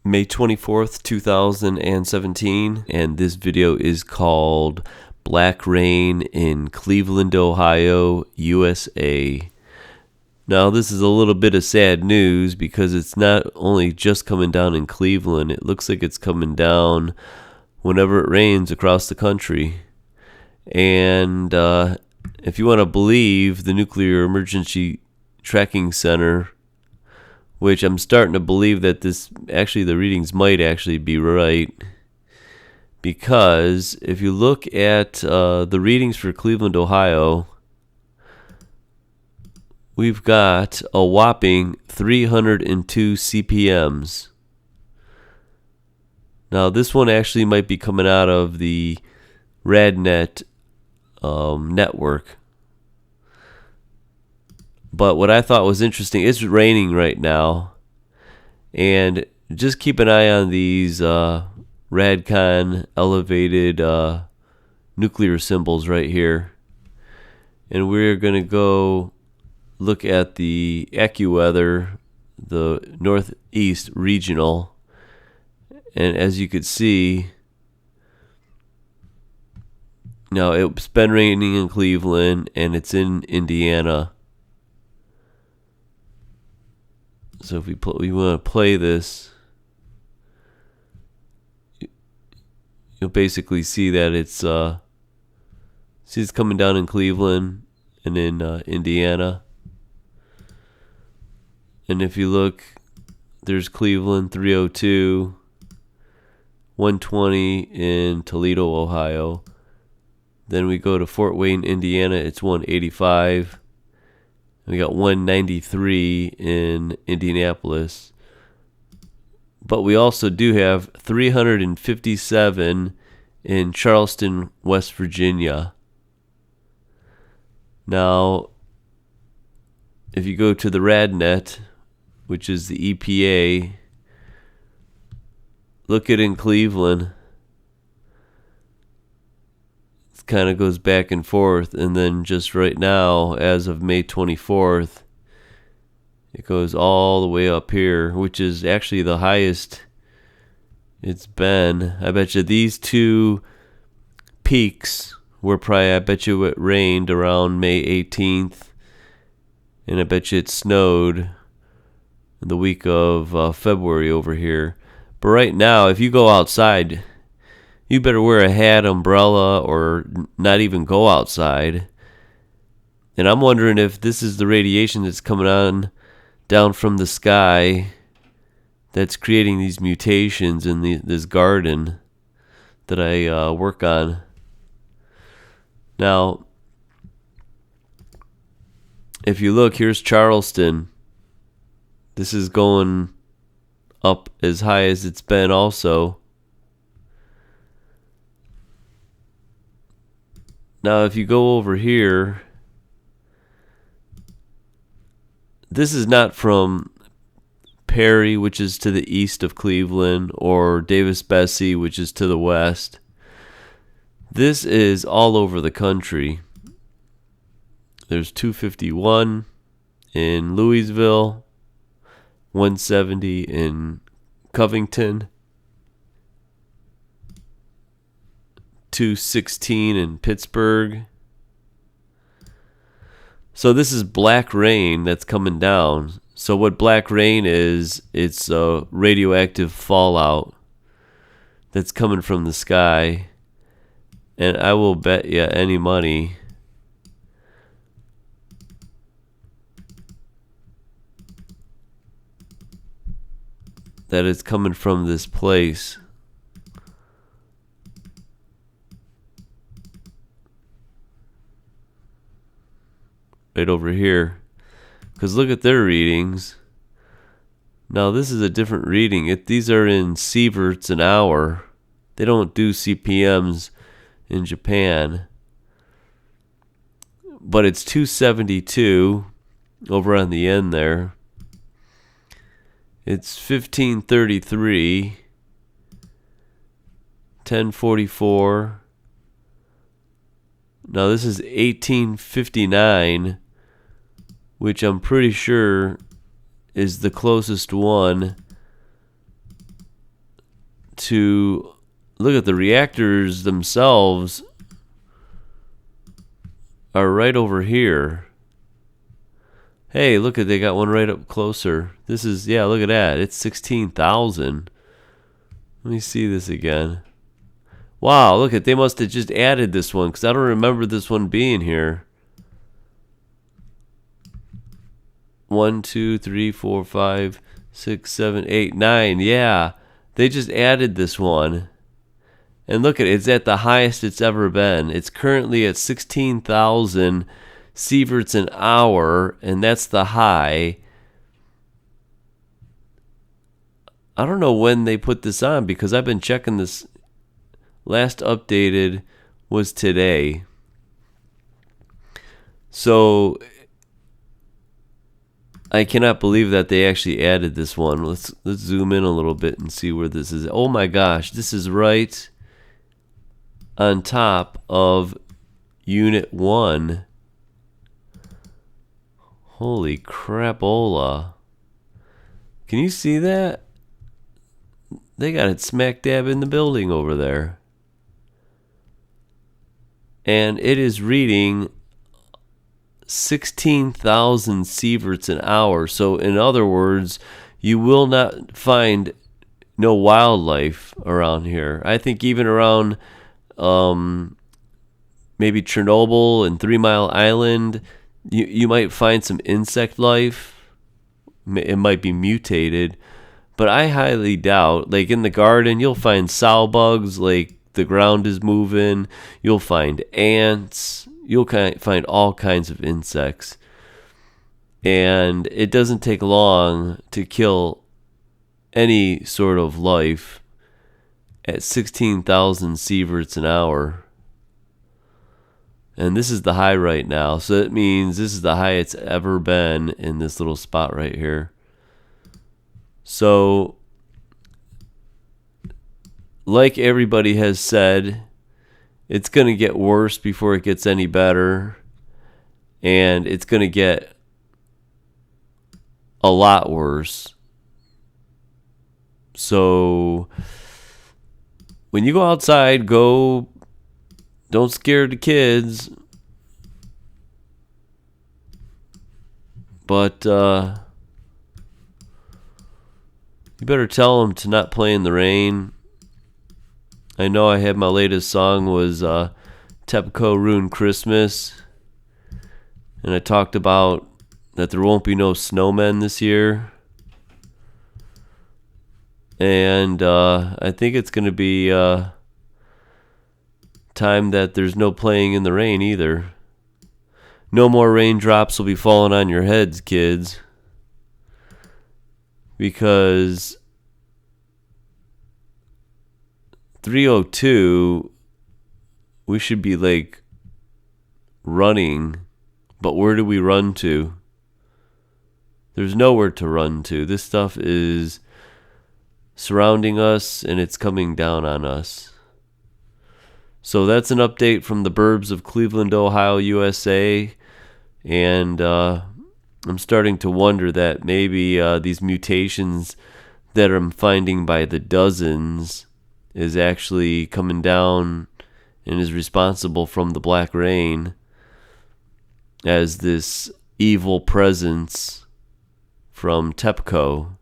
May 24th, 2017, and this video is called Black Rain in Cleveland, Ohio, USA. Now, this is a little bit of sad news because it's not only just coming down in Cleveland, it looks like it's coming down whenever it rains across the country. And if you want to believe the Nuclear Emergency Tracking Center, which I'm starting to believe that the readings might actually be right, because if you look at the readings for Cleveland, Ohio, we've got a whopping 302 CPMs. Now, this one actually might be coming out of the RadNet network. But what I thought was interesting, it's raining right now, and just keep an eye on these Radcon elevated nuclear symbols right here. And we're going to go look at the AccuWeather, the Northeast Regional. And as you could see, now it's been raining in Cleveland and it's in Indiana. So if we want to play this, you'll basically see that it's coming down in Cleveland and in Indiana. And if you look, there's Cleveland 302, 120 in Toledo, Ohio. Then we go to Fort Wayne, Indiana, it's 185. We got 193 in Indianapolis. But we also do have 357 in Charleston, West Virginia. Now, if you go to the RadNet, which is the EPA, look at in Cleveland. Kind of goes back and forth, and then just right now, as of May 24th, it goes all the way up here, which is actually the highest it's been. I bet you these two peaks were probably, I bet you it rained around May 18th, and I bet you it snowed in the week of February over here. But right now, if you go outside, you better wear a hat, umbrella, or not even go outside. And I'm wondering if this is the radiation that's coming on down from the sky that's creating these mutations in this garden that I work on. Now, if you look, here's Charleston. This is going up as high as it's been also. Now, if you go over here, this is not from Perry, which is to the east of Cleveland, or Davis-Besse, which is to the west. This is all over the country. There's 251 in Louisville, 170 in Covington, 216 in Pittsburgh. So this is black rain that's coming down. So what black rain is, it's a radioactive fallout that's coming from the sky. And I will bet you any money that it's coming from this place. Right over here, because look at their readings. Now this is a different reading. These are in sieverts an hour. They don't do CPMs in Japan, but it's 272 over on the end there. It's 1533, 1044. Now this is 1859, which I'm pretty sure is the closest one to look at the reactors themselves are right over here. Hey, look at, they got one right up closer. This is, yeah, look at that. It's 16,000. Let me see this again. Wow, look at, they must have just added this one because I don't remember this one being here. 1, 2, 3, 4, 5, 6, 7, 8, 9. Yeah, they just added this one. And look at it, it's at the highest it's ever been. It's currently at 16,000 sieverts an hour, and that's the high. I don't know when they put this on because I've been checking this. Last updated was today. So I cannot believe that they actually added this one. Let's zoom in a little bit and see where this is. Oh my gosh, this is right on top of Unit 1. Holy crapola. Can you see that? They got it smack dab in the building over there. And it is reading 16,000 sieverts an hour. So in other words, you will not find no wildlife around here. I think even around maybe Chernobyl and 3 Mile Island, you might find some insect life. It might be mutated, but I highly doubt. Like in the garden, you'll find sow bugs, like the ground is moving. You'll find ants. You'll find all kinds of insects. And it doesn't take long to kill any sort of life at 16,000 sieverts an hour. And this is the high right now. So that means this is the high it's ever been in this little spot right here. So, like everybody has said, it's going to get worse before it gets any better. And it's going to get a lot worse. So, when you go outside, don't scare the kids. But you better tell them to not play in the rain. I know I had my latest song was TEPCO Ruined Christmas. And I talked about that there won't be no snowmen this year. And I think it's going to be time that there's no playing in the rain either. No more raindrops will be falling on your heads, kids. Because 302, we should be like running. But where do we run to? There's nowhere to run to. This stuff is surrounding us and it's coming down on us. So that's an update from the burbs of Cleveland, Ohio, USA. And I'm starting to wonder that maybe these mutations that I'm finding by the dozens is actually coming down and is responsible from the black rain as this evil presence from TEPCO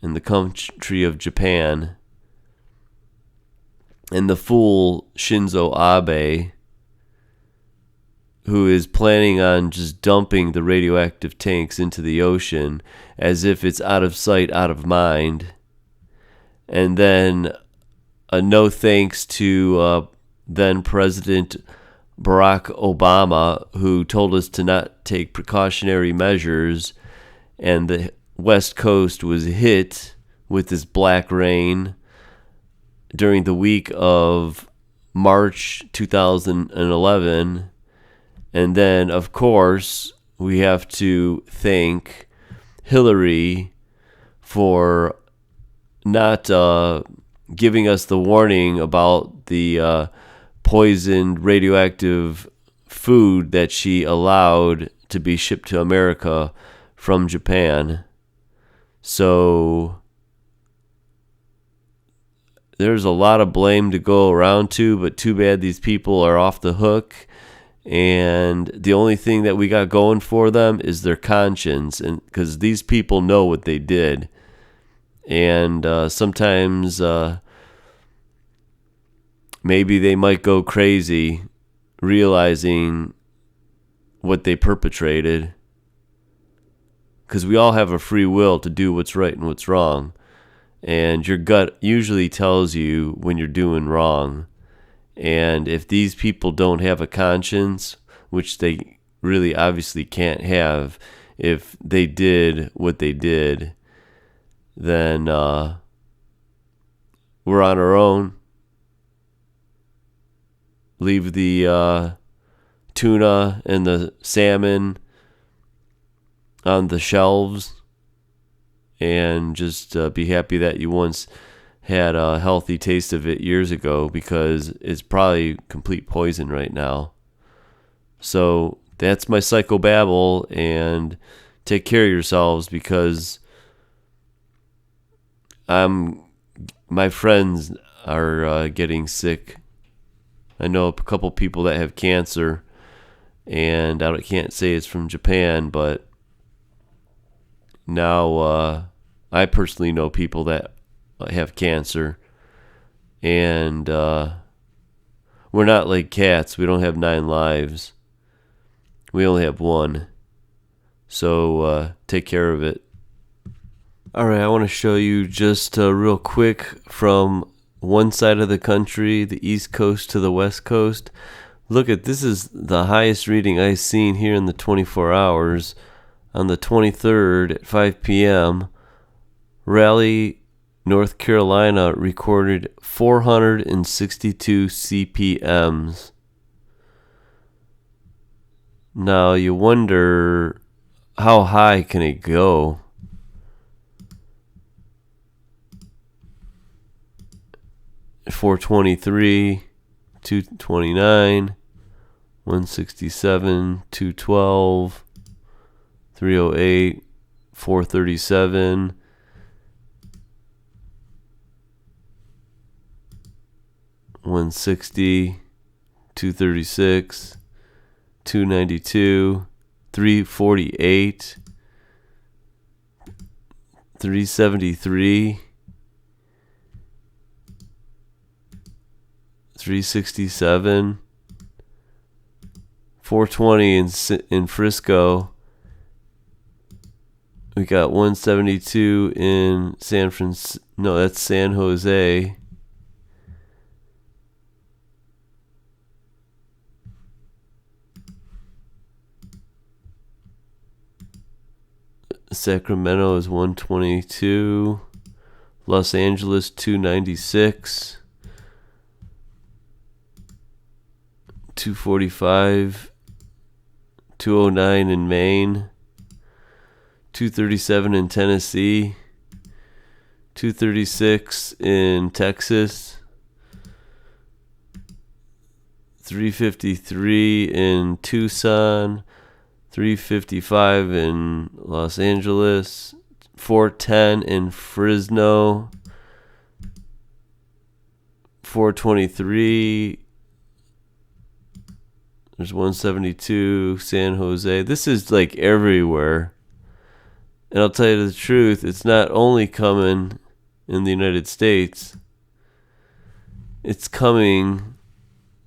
in the country of Japan. And the fool Shinzo Abe, who is planning on just dumping the radioactive tanks into the ocean as if it's out of sight, out of mind. And then a no thanks to then President Barack Obama, who told us to not take precautionary measures, and the West Coast was hit with this black rain during the week of March 2011. And then, of course, we have to thank Hillary for not giving us the warning about the poisoned radioactive food that she allowed to be shipped to America from Japan. So there's a lot of blame to go around to, but too bad these people are off the hook. And the only thing that we got going for them is their conscience, and because these people know what they did. And sometimes maybe they might go crazy realizing what they perpetrated, because we all have a free will to do what's right and what's wrong, and your gut usually tells you when you're doing wrong. And if these people don't have a conscience, which they really obviously can't have if they did what they did, then we're on our own. Leave the tuna and the salmon on the shelves, and just be happy that you once had a healthy taste of it years ago, because it's probably complete poison right now. So that's my psychobabble, and take care of yourselves, because my friends are getting sick. I know a couple people that have cancer, and I can't say it's from Japan, but now I personally know people that have cancer, and we're not like cats. We don't have 9 lives. We only have 1. So take care of it. All right, I want to show you just real quick from one side of the country, the East Coast to the West Coast. Look at this, is the highest reading I've seen here in the 24 hours. On the 23rd at 5 p.m., Raleigh, North Carolina recorded 462 CPMs. Now you wonder, how high can it go? .423, 229, 167, 212, 308, 437, 160, 236, 292, 348, 373, 367, 420 in Frisco. We got 172 in San Francisco. No, that's San Jose. Sacramento is 122. Los Angeles 296. 245. 209 in Maine. 237 in Tennessee. 236 in Texas. 353 in Tucson. 355 in Los Angeles. 410 in Fresno. 423. There's 172 San Jose. This is like everywhere. And I'll tell you the truth, it's not only coming in the United States, it's coming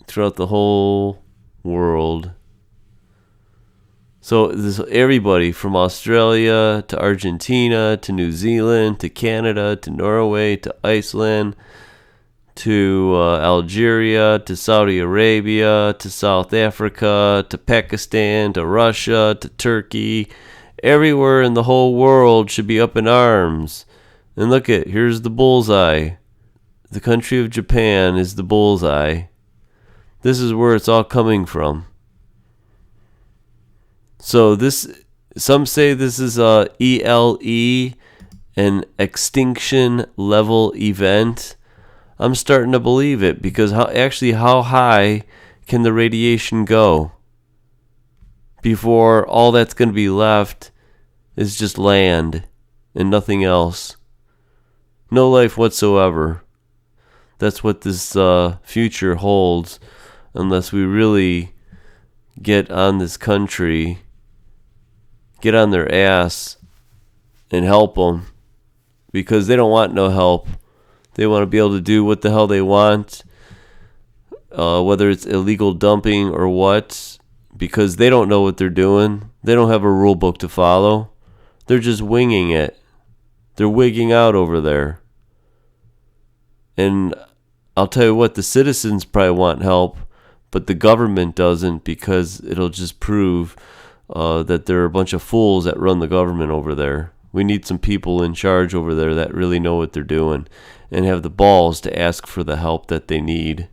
throughout the whole world. So this, everybody from Australia to Argentina to New Zealand to Canada to Norway to Iceland to Algeria to Saudi Arabia to South Africa to Pakistan to Russia to Turkey, everywhere in the whole world should be up in arms. And look at, here's the bullseye. The country of Japan is the bullseye. This is where it's all coming from. So this, some say this is a ELE, an extinction level event. I'm starting to believe it, because how high can the radiation go before all that's going to be left is just land and nothing else? No life whatsoever. That's what this future holds, unless we really get on this country, get on their ass, and help them, because they don't want no help. They want to be able to do what the hell they want, whether it's illegal dumping or what, because they don't know what they're doing. They don't have a rule book to follow. They're just winging it. They're wigging out over there. And I'll tell you what, the citizens probably want help, but the government doesn't, because it'll just prove that there are a bunch of fools that run the government over there. We need some people in charge over there that really know what they're doing and have the balls to ask for the help that they need.